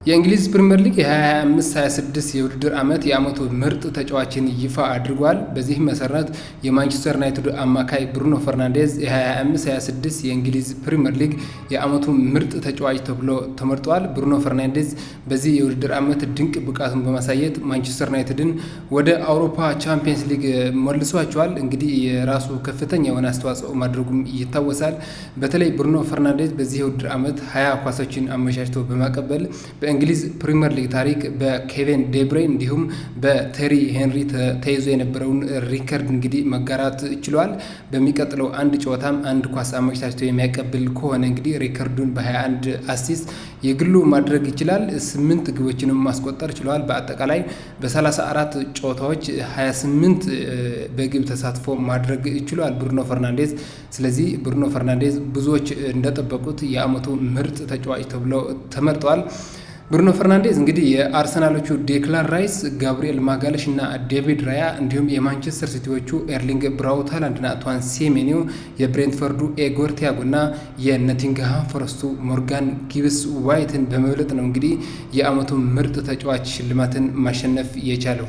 የእንግሊዝ ፕሪምየር ሊግ የ25-26 የውድድር ዓመት የዓመቱ ምርጥ ተጫዋችን ይፋ አድርጓል። በዚህ መሰረት የማንቸስተር ዩናይትድ አማካይ ብሩኖ ፈርናንዴዝ የ25-26 የእንግሊዝ ፕሪምየር ሊግ የዓመቱ ምርጥ ተጫዋች ተብሎ ተመርጧል። ብሩኖ ፈርናንዴዝ በዚህ የውድድር ዓመት ድንቅ ብቃቱን በማሳየት ማንቸስተር ዩናይትድን ወደ አውሮፓ ቻምፒየንስ ሊግ መልሷቸዋል። እንግዲህ የራሱ ከፍተኛ የሆነ አስተዋጽኦ ማድረጉም ይታወሳል። በተለይ ብሩኖ ፈርናንዴዝ በዚህ የውድድር ዓመት 20 ኳሶችን አመቻችቶ በማቀበል በእንግሊዝ ፕሪምየር ሊግ ታሪክ በኬቨን ዴብሬን እንዲሁም በቴሪ ሄንሪ ተይዞ የነበረውን ሪከርድ እንግዲህ መጋራት ችሏል። በሚቀጥለው አንድ ጨዋታም አንድ ኳስ አመቻችቶ የሚያቀብል ከሆነ እንግዲህ ሪከርዱን በ21 አሲስት የግሉ ማድረግ ይችላል። 8 ግቦችንም ማስቆጠር ችሏል። በአጠቃላይ በ34 ጨዋታዎች 28 በግብ ተሳትፎ ማድረግ ችሏል ብሩኖ ፈርናንዴዝ። ስለዚህ ብሩኖ ፈርናንዴዝ ብዙዎች እንደጠበቁት የዓመቱ ምርጥ ተጫዋች ተብሎ ተመርጧል። ብሩኖ ፈርናንዴዝ እንግዲህ የአርሰናሎቹ ዴክላን ራይስ፣ ጋብሪኤል ማጋለሽ እና ዴቪድ ራያ እንዲሁም የማንቸስተር ሲቲዎቹ ኤርሊንግ ብራውት ሃላንድ እና አንቷን ሴሜኒዮ፣ የብሬንትፈርዱ ኤጎር ቲያጎ እና የኖቲንግሃም ፎረስቱ ሞርጋን ጊብስ ዋይትን በመብለጥ ነው እንግዲህ የዓመቱ ምርጥ ተጫዋች ሽልማትን ማሸነፍ የቻለው።